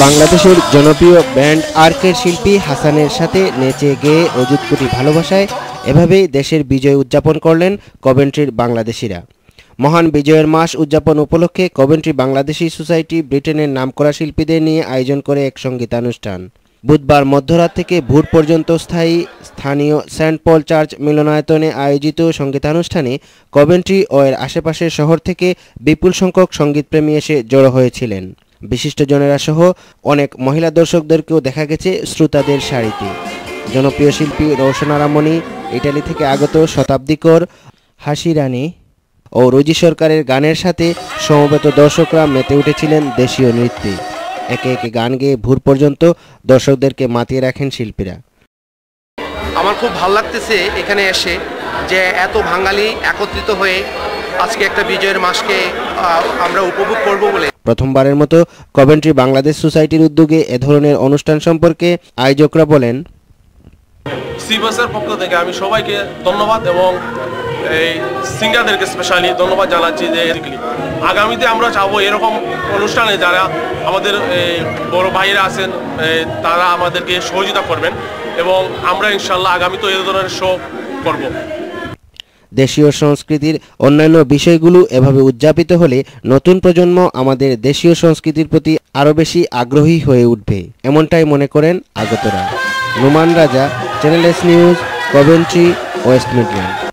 বাংলাদেশের জনপ্রিয় ব্যান্ড আর্কের শিল্পী হাসানের সাথে নেচে গেয়ে অযুত কোটি ভালোবাসায় এভাবেই দেশের বিজয় উদযাপন করলেন কভেন্ট্রির বাংলাদেশিরা। মহান বিজয়ের মাস উদযাপন উপলক্ষে কভেন্ট্রি বাংলাদেশি সোসাইটি ব্রিটেনের নামকরা শিল্পীদের নিয়ে আয়োজন করে এক সঙ্গীতানুষ্ঠান। বুধবার মধ্যরাত থেকে ভোর পর্যন্ত স্থানীয় সেন্ট পল চার্চ মিলনায়তনে আয়োজিত সঙ্গীতানুষ্ঠানে কভেন্ট্রি ও এর আশেপাশের শহর থেকে বিপুল সংখ্যক সঙ্গীতপ্রেমী এসে জড়ো হয়েছিলেন। বিশিষ্টজনেরা সহ অনেক মহিলা দর্শকদেরকেও দেখা গেছে শ্রোতাদের সারিতে। জনপ্রিয় শিল্পী রওশন রামণি, ইটালি থেকে আগত শতাব্দীকর, হাসি রানী ও রোজি সরকারের গানের সাথে সমবেত দর্শকরা মেতে উঠেছিলেন দেশীয় নৃত্যে। একে একে গান গেয়ে ভোর পর্যন্ত দর্শকদেরকে মাতিয়ে রাখেন শিল্পীরা। আমার খুব ভালো লাগতেছে এখানে এসে যে এত বাঙালি একত্রিত হয়ে আজকে একটা বিজয়ের মাসকে আমরা উপভোগ করব বলে। প্রথমবারের মতো কভেন্ট্রি বাংলাদেশ সোসাইটির উদ্যোগে এ ধরনের অনুষ্ঠান সম্পর্কে আয়োজকরা বলেন, সিবাসের পক্ষ থেকে আমি সবাইকে ধন্যবাদ এবং এই সিঙ্গারদেরকে স্পেশালি ধন্যবাদ জানাচ্ছি যে আগামীতে আমরা চাবো এরকম অনুষ্ঠানে যারা আমাদের বড় ভাইয়েরা আছেন তারা আমাদেরকে সহযোগিতা করবেন এবং আমরা ইনশাল্লাহ আগামীতে এই ধরনের শো করব। দেশীয় সংস্কৃতির অন্যান্য বিষয়গুলো এভাবে উদযাপিত হলে নতুন প্রজন্ম আমাদের দেশীয় সংস্কৃতির প্রতি আরও বেশি আগ্রহী হয়ে উঠবে, এমনটাই মনে করেন আগতরা। নোমান রাজা, channel S news, Coventry, West Midland.